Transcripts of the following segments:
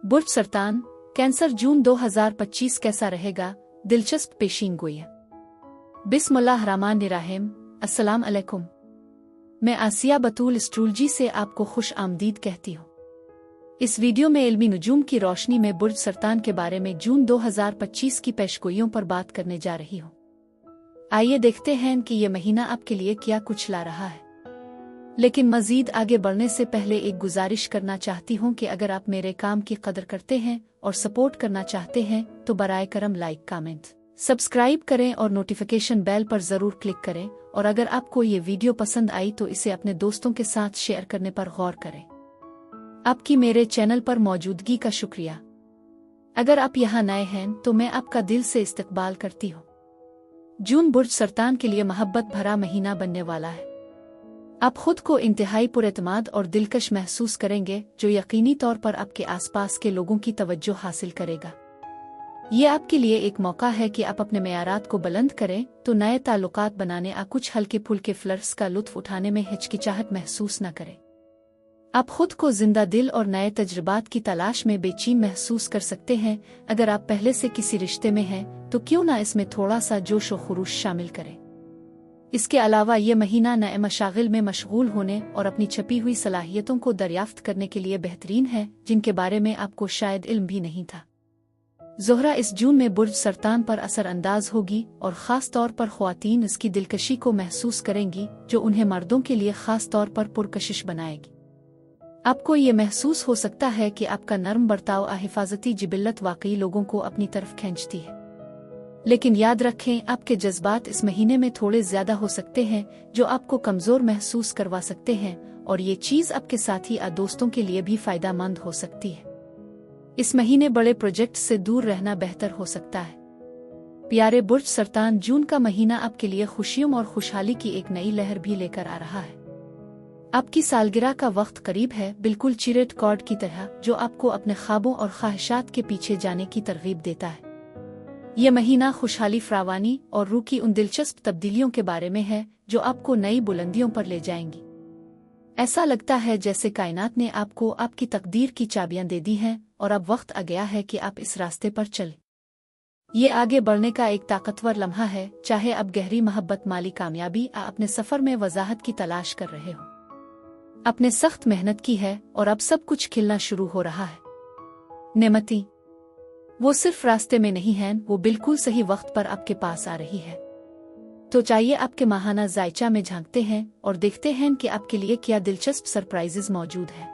बुर्ज सरतान cancer जून 2025 कैसा रहेगा, दिलचस्प पेशीनगोई। बिस्मिल्लाहिर्रहमानिर्रहीम। अस्सलाम अलैकुम। मैं आसिया बतूल एस्ट्रोलॉजी से आपको खुश आमदीद कहती हूँ। इस वीडियो में इल्मी नुजूम की रोशनी में बुर्ज सरतान के बारे में जून 2025 की पेशगोइयों पर बात करने जा रही हूँ। आइए देखते हैं कि ये महीना आपके लिए क्या कुछ ला रहा है। लेकिन मजीद आगे बढ़ने से पहले एक गुजारिश करना चाहती हूँ कि अगर आप मेरे काम की कदर करते हैं और सपोर्ट करना चाहते हैं तो बराए करम लाइक, कमेंट, सब्सक्राइब करें और नोटिफिकेशन बेल पर ज़रूर क्लिक करें। और अगर आपको ये वीडियो पसंद आई तो इसे अपने दोस्तों के साथ शेयर करने पर गौर करें। आपकी मेरे चैनल पर मौजूदगी का शुक्रिया। अगर आप यहाँ नए हैं तो मैं आपका दिल से इस्तकबाल करती हूँ। जून बुर्ज सरतान के लिए मोहब्बत भरा महीना बनने वाला है। आप खुद को इंतहाई पुरएतमाद और दिलकश महसूस करेंगे, जो यकीनी तौर पर आपके आसपास के लोगों की तवज्जो हासिल करेगा। ये आपके लिए एक मौका है कि आप अपने मेयारात को बुलंद करें तो नए ताल्लुकात बनाने या कुछ हल्के फुल्के फ्लर्ट्स का लुत्फ उठाने में हिचकिचाहट महसूस न करें। आप खुद को जिंदा दिल और नए तजुर्बात की तलाश में बेचैन महसूस कर सकते हैं। अगर आप पहले से किसी रिश्ते में हैं तो क्यों ना इसमें थोड़ा सा जोश और खरूश शामिल करें। इसके अलावा ये महीना नए मशागिल में मशगूल होने और अपनी छपी हुई सलाहियतों को दरियाफ्त करने के लिए बेहतरीन है, जिनके बारे में आपको शायद इल्म भी नहीं था। ज़ोहरा इस जून में बुर्ज सरतान पर असर अंदाज होगी और ख़ास तौर पर ख्वातीन इसकी दिलकशी को महसूस करेंगी, जो उन्हें मर्दों के लिए ख़ास तौर पर पुरकशिश बनाएगी। आपको ये महसूस हो सकता है कि आपका नर्म बर्ताव और हिफाजती जिबिल्लत वाकई लोगों को अपनी तरफ खींचती है। लेकिन याद रखें, आपके जज्बात इस महीने में थोड़े ज्यादा हो सकते हैं, जो आपको कमजोर महसूस करवा सकते हैं, और ये चीज आपके साथी या दोस्तों के लिए भी फायदेमंद हो सकती है। इस महीने बड़े प्रोजेक्ट से दूर रहना बेहतर हो सकता है। प्यारे बुर्ज सरतान, जून का महीना आपके लिए खुशियों और खुशहाली की एक नई लहर भी लेकर आ रहा है। आपकी सालगिरह का वक्त करीब है, बिल्कुल चिरेट कॉर्ड की तरह, जो आपको अपने ख्वाबों और ख्वाहिशात के पीछे जाने की तरगीब देता है। ये महीना खुशहाली, फरावानी और रूह की उन दिलचस्प तब्दीलियों के बारे में है जो आपको नई बुलंदियों पर ले जाएंगी। ऐसा लगता है जैसे कायनात ने आपको आपकी तकदीर की चाबियां दे दी हैं और अब वक्त आ गया है कि आप इस रास्ते पर चलें। ये आगे बढ़ने का एक ताकतवर लम्हा है, चाहे आप गहरी मोहब्बत, माली कामयाबी या अपने सफर में वजाहत की तलाश कर रहे हो। आपने सख्त मेहनत की है और अब सब कुछ खिलना शुरू हो रहा है। नेमती वो सिर्फ रास्ते में नहीं है, वो बिल्कुल सही वक्त पर आपके पास आ रही है। तो चाहिए आपके माहाना जायचा में झांकते हैं और देखते हैं कि आपके लिए क्या दिलचस्प सरप्राइजेज मौजूद है।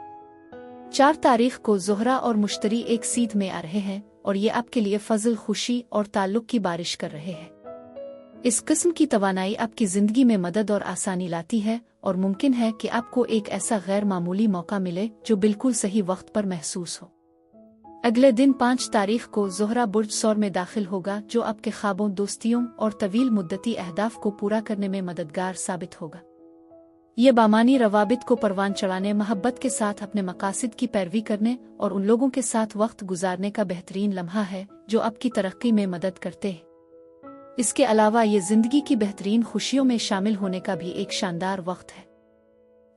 4 तारीख को ज़ोहरा और मुश्तरी एक सीध में आ रहे हैं और ये आपके लिए फजल, खुशी और ताल्लुक की बारिश कर रहे हैं। इस किस्म की तवानाई आपकी जिंदगी में मदद और आसानी लाती है और मुमकिन है कि आपको एक ऐसा गैर मामूली मौका मिले जो बिल्कुल सही वक्त पर महसूस हो। अगले दिन 5 तारीख को ज़ोहरा बुर्ज सौर में दाखिल होगा, जो आपके ख्वाबों, दोस्तियों और तवील मुद्दती अहदाफ को पूरा करने में मददगार साबित होगा। ये बामानी रवाबित को परवान चढ़ाने, मोहब्बत के साथ अपने मकासद की पैरवी करने और उन लोगों के साथ वक्त गुजारने का बेहतरीन लम्हा है जो आपकी तरक्की में मदद करते हैं। इसके अलावा ये जिंदगी की बेहतरीन खुशियों में शामिल होने का भी एक शानदार वक्त है।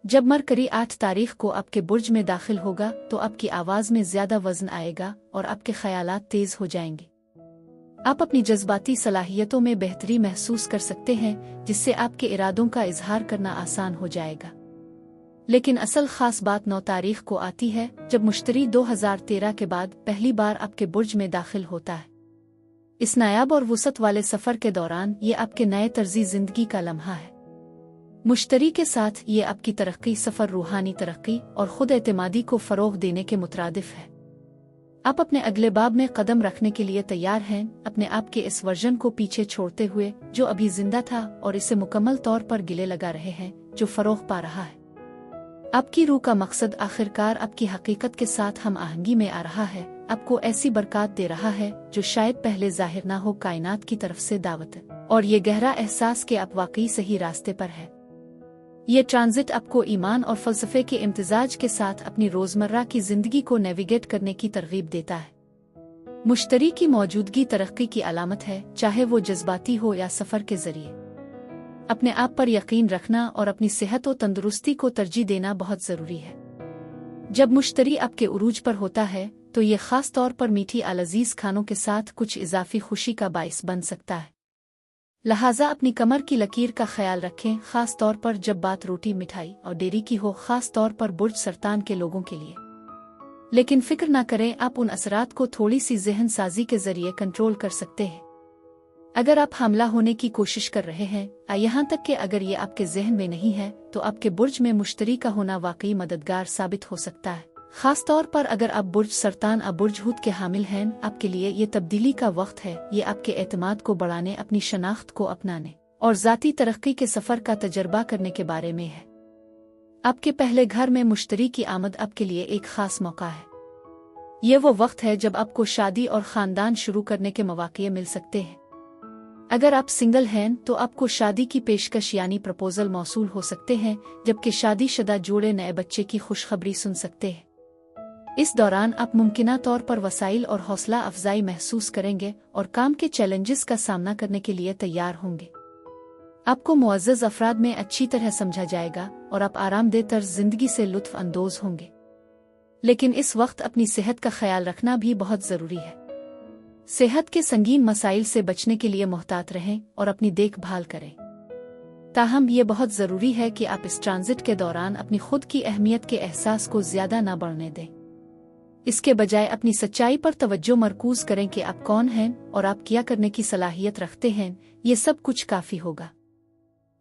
जब मरकरी 8 तारीख को आपके बुर्ज में दाखिल होगा तो आपकी आवाज में ज्यादा वजन आएगा और आपके ख्यालात तेज हो जाएंगे। आप अपनी जज्बाती सलाहियतों में बेहतरी महसूस कर सकते हैं, जिससे आपके इरादों का इजहार करना आसान हो जाएगा। लेकिन असल खास बात 9 तारीख को आती है, जब मुश्तरी 2013 के बाद पहली बार आपके बुर्ज में दाखिल होता है। इस नायाब और वुसत वाले सफर के दौरान ये आपके नए तर्जी जिंदगी का लम्हा है। मुश्तरी के साथ ये आपकी तरक्की, सफर, रूहानी तरक्की और खुद एतमादी को फरोग देने के मुतरादिफ है। आप अपने अगले बाब में कदम रखने के लिए तैयार हैं, अपने आप के इस वर्जन को पीछे छोड़ते हुए जो अभी जिंदा था, और इसे मुकम्मल तौर पर गिले लगा रहे हैं जो फरोग पा रहा है। आपकी रूह का मकसद आखिरकार आपकी हकीकत के साथ हम आहंगी में आ रहा है, आपको ऐसी बरकत दे रहा है जो शायद पहले जाहिर ना हो। कायनात की तरफ से दावत है और ये गहरा एहसास कि आप वाकई सही रास्ते पर है। ये ट्रांजिट आपको ईमान और फलसफे के इम्तिजाज के साथ अपनी रोजमर्रा की जिंदगी को नेविगेट करने की तरगीब देता है। मुश्तरी की मौजूदगी तरक्की की अलामत है, चाहे वो जज्बाती हो या सफर के जरिए। अपने आप पर यकीन रखना और अपनी सेहत और तंदुरुस्ती को तरजीह देना बहुत जरूरी है। जब मुश्तरी आपके उरूज पर होता है तो ये ख़ास तौर पर मीठी अलजीज़ खानों के साथ कुछ इजाफी खुशी का बाइस बन सकता है। लिहाजा अपनी कमर की लकीर का ख्याल रखें, ख़ास तौर पर जब बात रोटी, मिठाई और डेयरी की हो, ख़ास तौर पर बुर्ज सरतान के लोगों के लिए। लेकिन फिक्र ना करें, आप उन असरात को थोड़ी सी ज़हन साजी के ज़रिए कंट्रोल कर सकते हैं। अगर आप हमला होने की कोशिश कर रहे हैं, यहाँ तक कि अगर ये आपके जहन में नहीं है, तो आपके बुर्ज में मुश्तरी का होना वाकई मददगार साबित हो सकता है। खास तौर पर अगर आप बुर्ज सरतान या बुर्ज हूत के हामिल हैं, आपके लिए ये तब्दीली का वक्त है। ये आपके एतमाद को बढ़ाने, अपनी शनाख्त को अपनाने और ज़ाती तरक्की के सफ़र का तजर्बा करने के बारे में है। आपके पहले घर में मुश्तरी की आमद आपके लिए एक ख़ास मौका है। ये वो वक्त है जब आपको शादी और ख़ानदान शुरू करने के मौके मिल सकते हैं। अगर आप सिंगल हैं तो आपको शादी की पेशकश यानी प्रपोजल मौसूल हो सकते हैं, जबकि शादीशुदा जोड़े नए बच्चे की खुशखबरी सुन सकते हैं। इस दौरान आप मुमकिना तौर पर वसाइल और हौसला अफजाई महसूस करेंगे और काम के चैलेंजेस का सामना करने के लिए तैयार होंगे। आपको मुअज़्ज़ज़ अफराद में अच्छी तरह समझा जाएगा और आप आरामदेह तर्ज जिंदगी से लुत्फ़ अंदोज होंगे। लेकिन इस वक्त अपनी सेहत का ख्याल रखना भी बहुत ज़रूरी है। सेहत के संगीन मसाइल से बचने के लिए मुहतात रहें और अपनी देखभाल करें। ताहम ये बहुत ज़रूरी है कि आप इस ट्रांजिट के दौरान अपनी खुद की अहमियत के एहसास को ज़्यादा ना बढ़ने दें। इसके बजाय अपनी सच्चाई पर तवज्जो मरकूज करें कि आप कौन हैं और आप क्या करने की सलाहियत रखते हैं। ये सब कुछ काफ़ी होगा।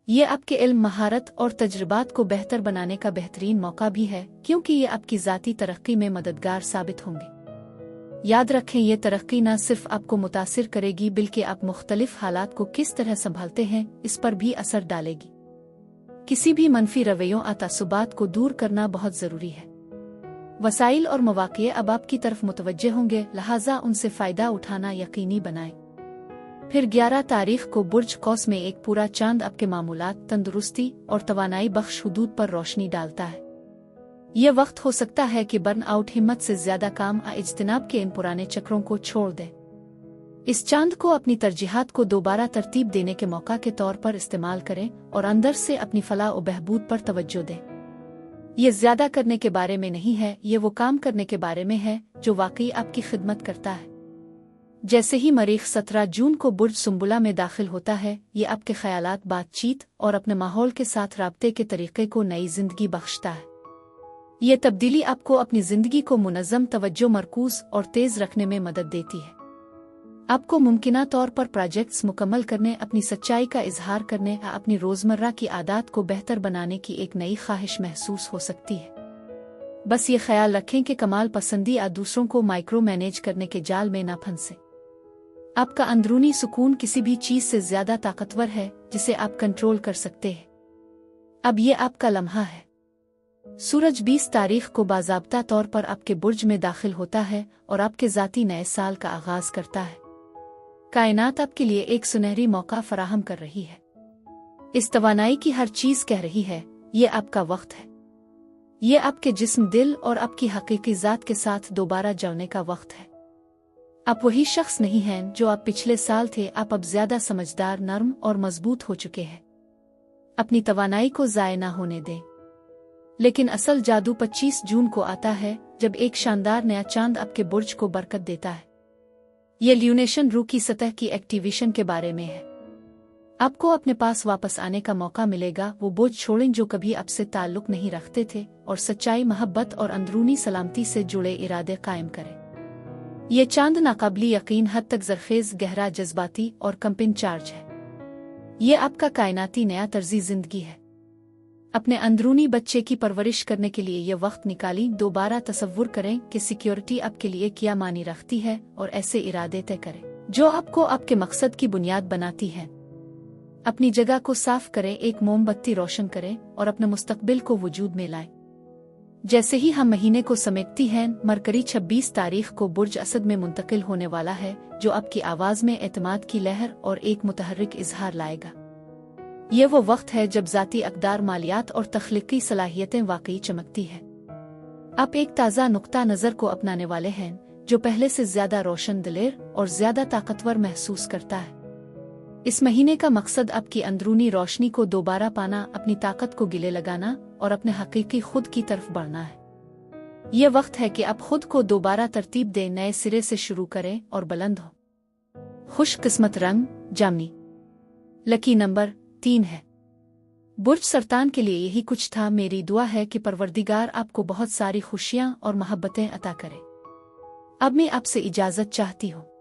ये आपके इल्म, महारत और तजुर्बात को बेहतर बनाने का बेहतरीन मौका भी है, क्योंकि ये आपकी ज़ाती तरक्की में मददगार साबित होंगे। याद रखें, ये तरक्की न सिर्फ आपको मुतासिर करेगी बल्कि आप मुख्तलिफ हालात को किस तरह संभालते हैं इस पर भी असर डालेगी। किसी भी मनफी रवैयों या तअस्सुबात को दूर करना बहुत ज़रूरी है। वसाइल और मौक़े अब आपकी तरफ मुतवज्जे होंगे, लिहाजा उनसे फ़ायदा उठाना यकीनी बनाएं। फिर 11 तारीख को बुर्ज कौस में एक पूरा चांद आपके मामूलात, तंदुरुस्ती और तवानाई बख्श हुदूद पर रोशनी डालता है। यह वक्त हो सकता है कि बर्न आउट, हिम्मत से ज्यादा काम या इज्तिनाब के इन पुराने चक्रों को छोड़ दें। इस चांद को अपनी तरजीहात को दोबारा तरतीब देने के मौका के तौर पर इस्तेमाल करें और अंदर से अपनी फलाह और बहबूद पर तवज्जो दें। ये ज्यादा करने के बारे में नहीं है, ये वो काम करने के बारे में है जो वाकई आपकी खिदमत करता है। जैसे ही मरीख 17 जून को बुर्ज सुंबुला में दाखिल होता है, ये आपके ख्यालात, बातचीत और अपने माहौल के साथ राब्ते के तरीके को नई जिंदगी बख्शता है। ये तब्दीली आपको अपनी जिंदगी को मुनज़्ज़म, तवज्जो मरकूज और तेज रखने में मदद देती है। आपको मुमकिना तौर पर प्रोजेक्ट्स मुकम्मल करने, अपनी सच्चाई का इजहार करने या अपनी रोजमर्रा की आदत को बेहतर बनाने की एक नई ख्वाहिश महसूस हो सकती है। बस ये ख्याल रखें कि कमाल पसंदी या दूसरों को माइक्रो मैनेज करने के जाल में ना फंसे। आपका अंदरूनी सुकून किसी भी चीज से ज्यादा ताकतवर है जिसे आप कंट्रोल कर सकते हैं। अब ये आपका लम्हा है। सूरज 20 तारीख को बाज़ाब्ता तौर पर आपके बुर्ज में दाखिल होता है और आपके ज़ाती नए साल का आगाज करता है। कायनात आपके लिए एक सुनहरी मौका फराहम कर रही है। इस तवानाई की हर चीज कह रही है, ये आपका वक्त है। ये आपके जिस्म, दिल और आपकी हकीकी ज़ात के साथ दोबारा जुड़ने का वक्त है। आप वही शख्स नहीं हैं जो आप पिछले साल थे। आप अब ज्यादा समझदार, नर्म और मजबूत हो चुके हैं। अपनी तवानाई को ज़ाय ना होने दें। लेकिन असल जादू 25 जून को आता है, जब एक शानदार नया चांद आपके बुर्ज को बरकत देता है। ये ल्यूनेशन रूह की सतह की एक्टिवेशन के बारे में है। आपको अपने पास वापस आने का मौका मिलेगा, वो बोझ छोड़ें जो कभी आपसे ताल्लुक नहीं रखते थे और सच्चाई, मोहब्बत और अंदरूनी सलामती से जुड़े इरादे कायम करें। ये चांद नाकाबिल यकीन हद तक ज़रखेज़, गहरा, जज्बाती और कंपिन चार्ज है। ये आपका कायनाती नया तर्जी जिंदगी है। अपने अंदरूनी बच्चे की परवरिश करने के लिए ये वक्त निकाली। दोबारा तसव्वुर करें कि सिक्योरिटी आपके लिए क्या मानी रखती है और ऐसे इरादे तय करें जो आपको आपके मकसद की बुनियाद बनाती है। अपनी जगह को साफ करें, एक मोमबत्ती रोशन करें और अपने मुस्तकबिल को वजूद में लाएं। जैसे ही हम महीने को समेटती हैं, मरकरी 26 तारीख को बुर्ज असद में मुंतकिल होने वाला है, जो आपकी आवाज में एतमाद की लहर और एक मुतहर्रिक इजहार लाएगा। ये वो वक्त है जब ज़ाती अक़दार, मालियात और तख्लीकी सलाहियतें वाकई चमकती है। आप एक ताज़ा नुक्ता नज़र को अपनाने वाले हैं जो पहले से ज्यादा रोशन, दिलेर और ज्यादा ताकतवर महसूस करता है। इस महीने का मकसद आपकी अंदरूनी रोशनी को दोबारा पाना, अपनी ताकत को गिले लगाना और अपने हकीकी खुद की तरफ बढ़ना है। یہ وقت ہے کہ اب خود کو دوبارہ ترتیب دیں، نئے سرے سے شروع کریں اور بلند ہو۔ خوش قسمت رنگ جامنی، لکی نمبر 3 ہے۔ برج سرطان کے لیے یہی کچھ تھا۔ میری دعا ہے کہ پروردگار آپ کو بہت ساری خوشیاں اور محبتیں عطا کرے۔ اب میں آپ سے اجازت چاہتی ہوں۔